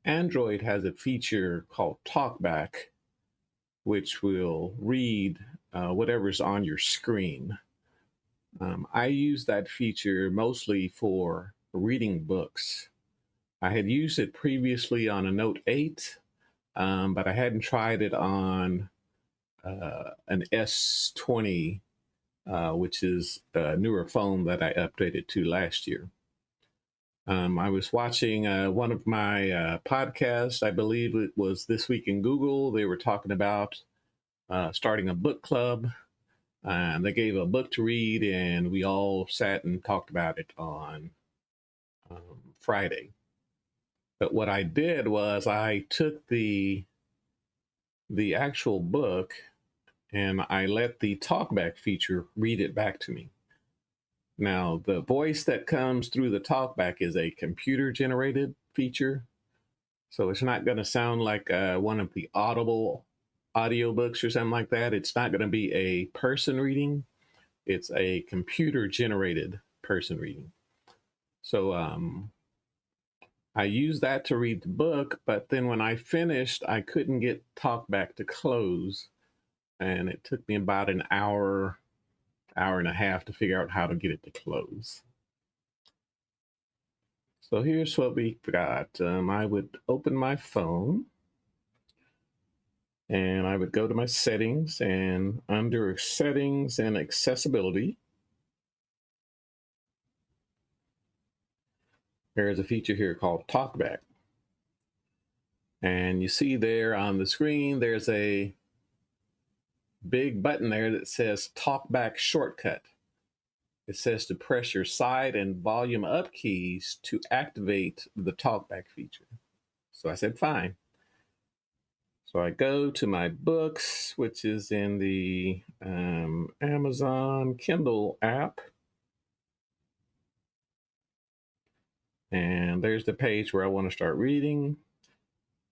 Android has a feature called Talkback, which will read whatever's on your screen. I use that feature mostly for reading books. I had used it previously on a Note 8, but I hadn't tried it on an S20, which is a newer phone that I updated to last year. I was watching one of my podcasts. I believe it was This Week in Google. They were talking about starting a book club. And they gave a book to read, and we all sat and talked about it on Friday. But what I did was I took the actual book and I let the talkback feature read it back to me. Now, the voice that comes through the talkback is a computer generated feature. So it's not going to sound like one of the Audible audiobooks or something like that. It's not going to be a person reading. It's a computer generated person reading. So I used that to read the book, but then when I finished, I couldn't get Talkback to close. And it took me about an hour and a half to figure out how to get it to close. So here's what we got. I would open my phone and I would go to my settings, and under settings and accessibility, there's a feature here called Talkback. And you see there on the screen, there's a big button there that says Talkback Shortcut. It says to press your side and volume up keys to activate the Talkback feature. So I said, fine. So I go to my books, which is in the Amazon Kindle app. And there's the page where I want to start reading.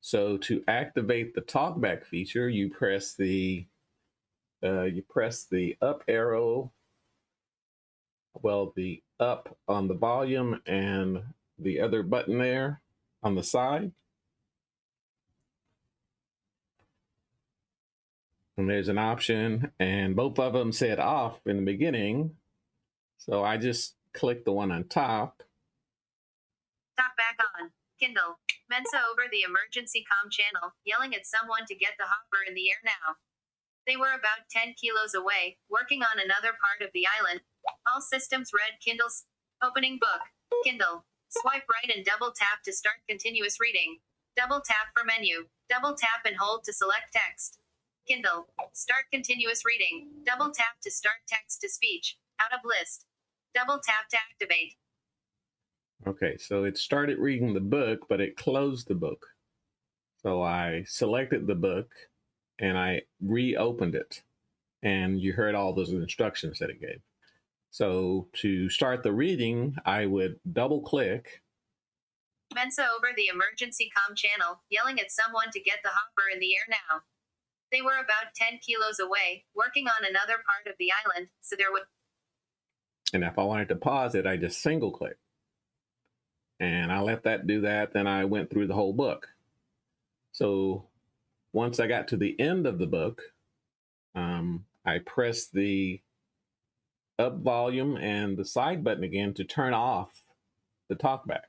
So to activate the Talkback feature, you press the up arrow, well, the up on the volume and the other button there on the side. And there's an option, and both of them said off in the beginning. So I just clicked the one on top. Talkback on. Kindle. Mensa over the emergency comm channel, yelling at someone to get the hopper in the air now. They were about 10 kilos away, working on another part of the island. All systems red. Kindle's opening book. Kindle. Swipe right and double tap to start continuous reading. Double tap for menu. Double tap and hold to select text. Kindle. Start continuous reading. Double tap to start text to speech. Out of list. Double tap to activate. Okay, so it started reading the book, but it closed the book. So I selected the book and I reopened it, and you heard all those instructions that it gave. So to start the reading, I would double click. Mensa over the emergency comm channel, yelling at someone to get the hopper in the air now. They were about 10 kilos away, working on another part of the island, so there would... And if I wanted to pause it, I just single click. And I let that do that. Then I went through the whole book. So once I got to the end of the book, I pressed the up volume and the side button again to turn off the talkback.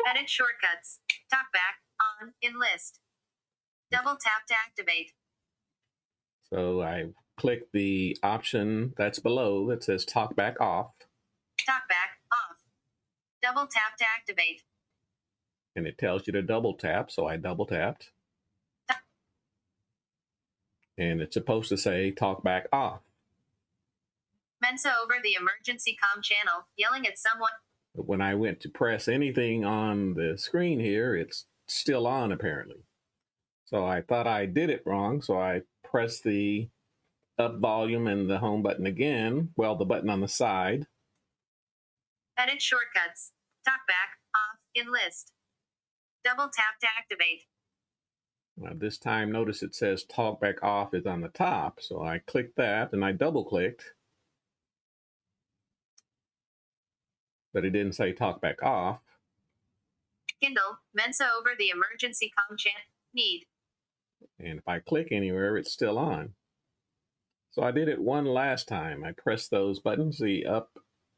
Edit shortcuts. Talkback on in list. Double tap to activate. So I click the option that's below that says Talkback off. Talkback off. Double tap to activate. And it tells you to double tap, so I double tapped. And it's supposed to say Talkback off. Mensa over the emergency comm channel, yelling at someone. But when I went to press anything on the screen here, it's still on apparently. So I thought I did it wrong, so I pressed the up volume and the home button again, well, the button on the side. Edit shortcuts. Talkback off in list. Double tap to activate. Now this time, notice it says Talkback off is on the top, so I clicked that and I double clicked, but it didn't say Talkback off. Kindle, Mensa over the emergency comm channel. Need. And if I click anywhere, it's still on. So I did it one last time. I pressed those buttons, the up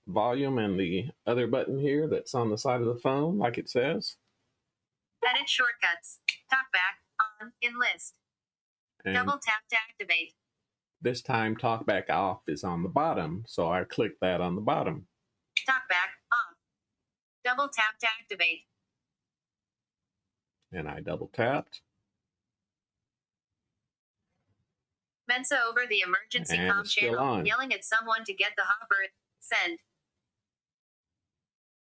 volume and the other button here that's on the side of the phone, like it says. Edit shortcuts. Talkback on in list. And Double tap to activate. this time Talkback off is on the bottom, so I click that on the bottom. Talkback off. Double tap to activate. And I double tapped. Mensa over the emergency And comm it's still channel, on. yelling at someone to get the hopper. Send.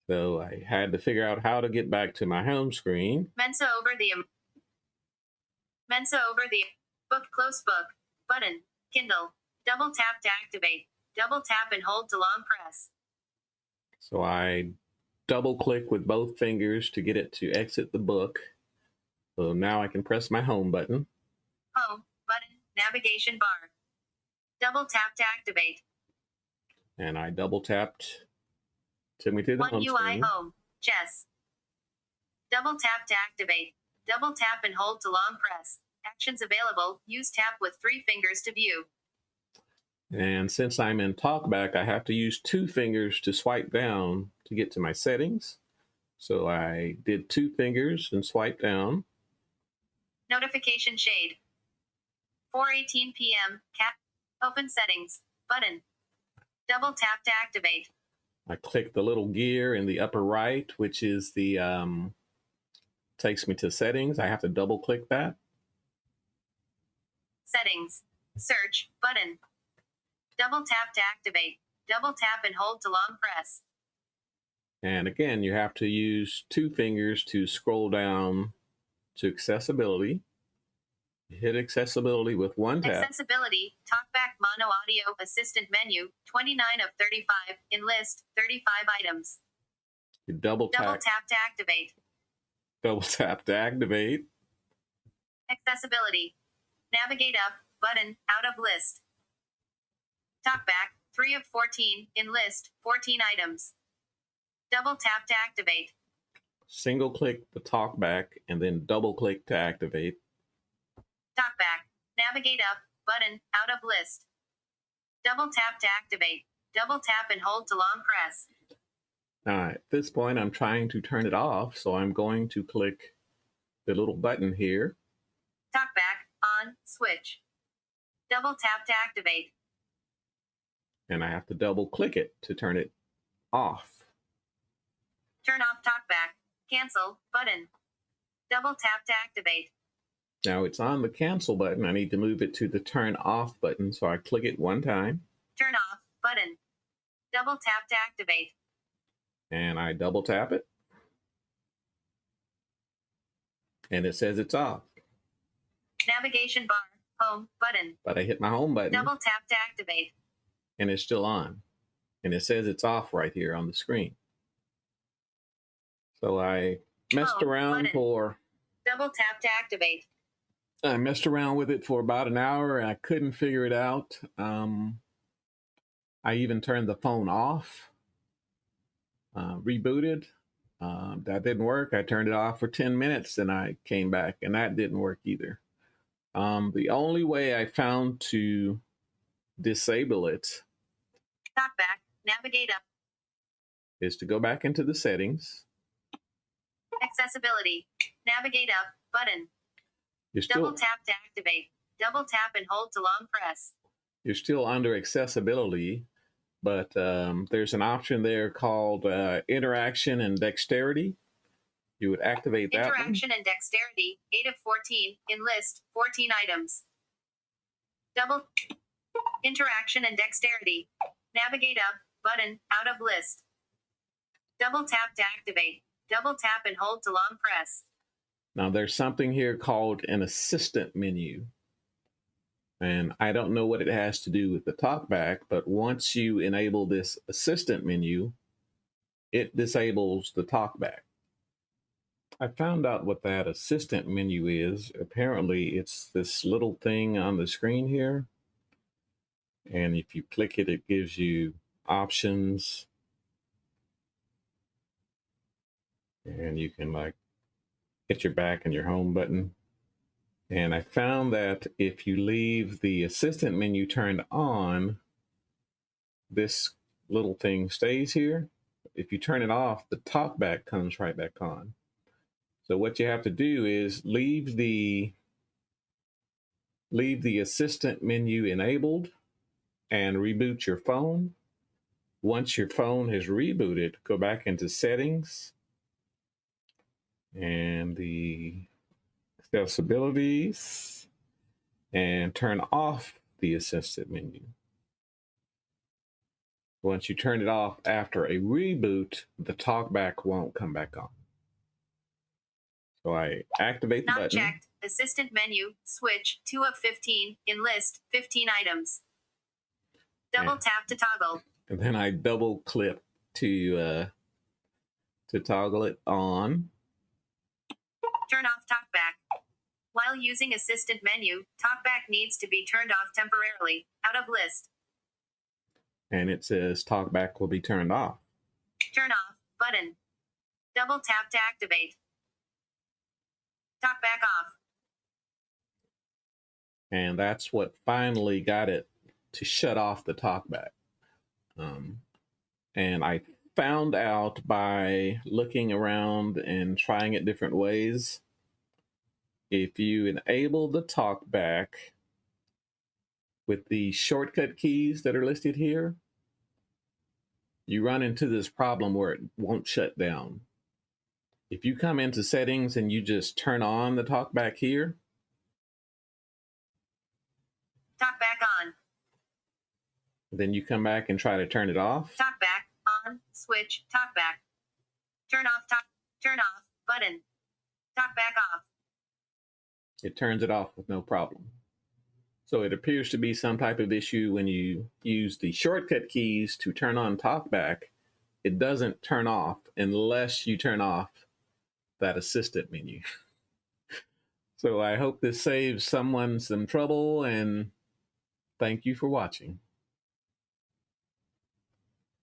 So I had to figure out how to get back to my home screen. Mensa over the book close book button. Kindle. Double tap to activate. Double tap and hold to long press. So I double click with both fingers to get it to exit the book. So now I can press my home button. Home button. Navigation bar. Double tap to activate. And I double tapped. Took me to the One home UI screen. home. Chess. Double tap to activate. Double tap and hold to long press. Actions available. Use tap with 3 fingers to view. And since I'm in Talkback, I have to use 2 fingers to swipe down to get to my settings. So I did 2 fingers and swipe down. Notification shade. 4:18 p.m. Cap. Open settings. Button. Double tap to activate. I click the little gear in the upper right, which is the takes me to settings. I have to double click that. Settings. Search. Button. Double tap to activate. Double tap and hold to long press. And again, you have to use 2 fingers to scroll down to accessibility. Hit accessibility with one tap. Accessibility. Talkback mono audio assistant menu. 29 of 35. In list. 35 items. You double Double tap tap to activate. to activate. Accessibility. Navigate up. Button. Out of list. Talkback. 3 of 14. In list. 14 items. Double tap to activate. Single click the Talkback and then double click to activate. Talkback. Navigate up. Button. Out of list. Double tap to activate. Double tap and hold to long press. Now, at this point, I'm trying to turn it off, so I'm going to click the little button here. Talkback. On. Switch. Double tap to activate. And I have to double click it to turn it off. Turn off Talkback. Cancel. Button. Double tap to activate. Now it's on the cancel button. I need to move it to the turn off button, so I click it one time. Turn off. Button. Double tap to activate. And I double tap it. And it says it's off. Navigation bar. Home. Button. But I hit my home button. Double tap to activate. And it's still on. And it says it's off right here on the screen. So I messed around for... Double tap to activate. I messed around with it for about an hour and I couldn't figure it out. I even turned the phone off, rebooted. That didn't work. I turned it off for 10 minutes and I came back and that didn't work either. The only way I found to disable it Talkback. Navigate up. is to go back into the settings. Accessibility. Navigate up. Button. You're Double still, tap to activate. Double tap and hold to long press. you're still under accessibility, but there's an option there called interaction and dexterity. You would activate that one. Interaction and dexterity. 8 of 14. In list. 14 items. Double. Interaction and dexterity. Navigate up. Button. Out of list. Double tap to activate. Double tap and hold to long press. Now there's something here called an assistant menu. And I don't know what it has to do with the Talkback, but once you enable this assistant menu, it disables the Talkback. I found out what that assistant menu is. Apparently it's this little thing on the screen here. And if you click it, it gives you options. And you can like hit your back and your home button. And I found that if you leave the assistant menu turned on, this little thing stays here. If you turn it off, the talkback comes right back on. So what you have to do is leave the assistant menu enabled and reboot your phone. Once your phone has rebooted, go back into settings and the accessibilities and turn off the assistant menu. Once you turn it off after a reboot, the talkback won't come back on. So I activate the Not button. checked. Assistant menu. Switch. 2 of 15. In list. 15 items. Double tap to toggle. And then I double click to toggle it on. Turn off talkback. While using assistant menu, talkback needs to be turned off temporarily. Out of list. And it says talkback will be turned off. Turn off button. Double tap to activate. Talkback off. And that's what finally got it to shut off the talkback. And I found out by looking around and trying it different ways, if you enable the talkback with the shortcut keys that are listed here, you run into this problem where it won't shut down. If you come into settings and you just turn on the talkback here, Talkback on. then you come back and try to turn it off. Talkback on. Switch. Talkback. Turn off. Turn off button. Talkback off. It turns it off with no problem. So it appears to be some type of issue when you use the shortcut keys to turn on talkback. It doesn't turn off unless you turn off that assistant menu. So I hope this saves someone some trouble, and thank you for watching.